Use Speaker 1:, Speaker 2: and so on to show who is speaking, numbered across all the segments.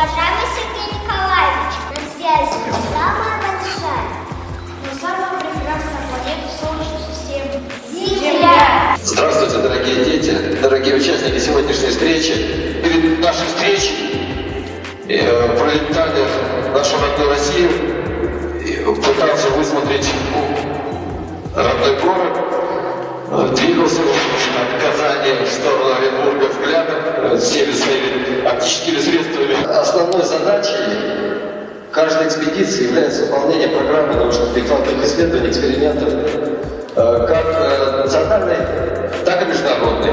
Speaker 1: Уважаемый Сергей Николаевич, на связи самая большая, но самая прекрасная планета Солнечной системы – Земля.
Speaker 2: Здравствуйте, дорогие дети, дорогие участники сегодняшней встречи. Перед нашей встречей пролетали нашу родную Россию, пытался высмотреть родной город, двигался от Казани в сторону Оренбурга взглядом, всеми своими оптическими средствами. Основной задачей каждой экспедиции является выполнение программы научно-прикладных исследований, экспериментов, как национальной, так и международной.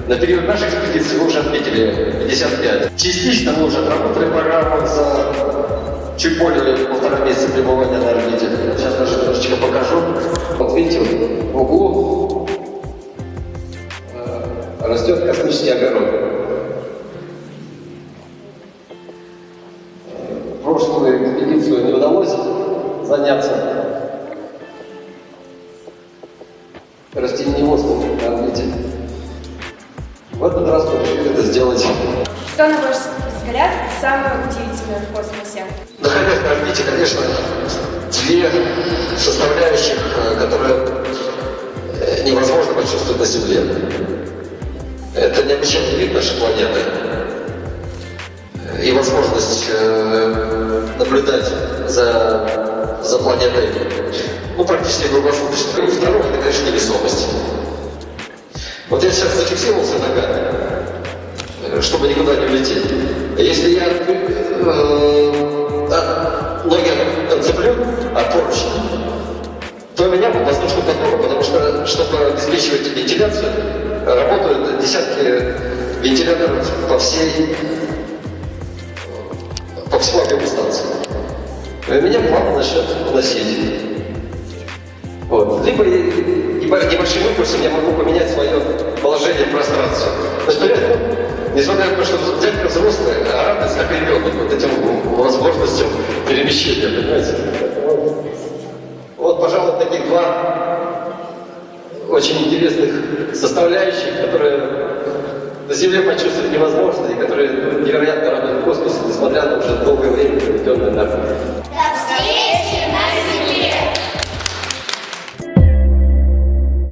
Speaker 2: На период нашей экспедиции мы уже отметили 55. Частично мы уже отработали программу за чуть более 1,5 месяца пребывания на орбите. Сейчас даже немножечко покажу. Вот видите, в углу растет космический огород. Прошлую экспедицию не удалось заняться растениеводством на орбите. В этот раз мы решили это сделать.
Speaker 3: Что, на ваш взгляд, самое удивительное в космосе?
Speaker 2: Находясь на орбите, конечно, две составляющих, которые невозможно почувствовать на Земле. Это необычайный вид нашей планеты и возможность наблюдать за планетой практически круглосуточно. И второе, это, конечно, невесомость. Вот я сейчас зафиксировался ногами, чтобы никуда не улететь. Если я ноги отцеплю от поручня, то меня по воздушному потоку, потому что, чтобы обеспечивать вентиляцию, работают десятки вентиляторов по всему объему станции. Меня плавно начнет уносить. Вот. Либо небольшим импульсом я могу поменять свое положение в пространстве. То есть, несмотря на то, что дядька взрослый, а радость как ребенок вот этим возможностям перемещения, понимаете? Вот, пожалуй, таких два очень интересных составляющих, которые на Земле почувствовать невозможно и которые невероятно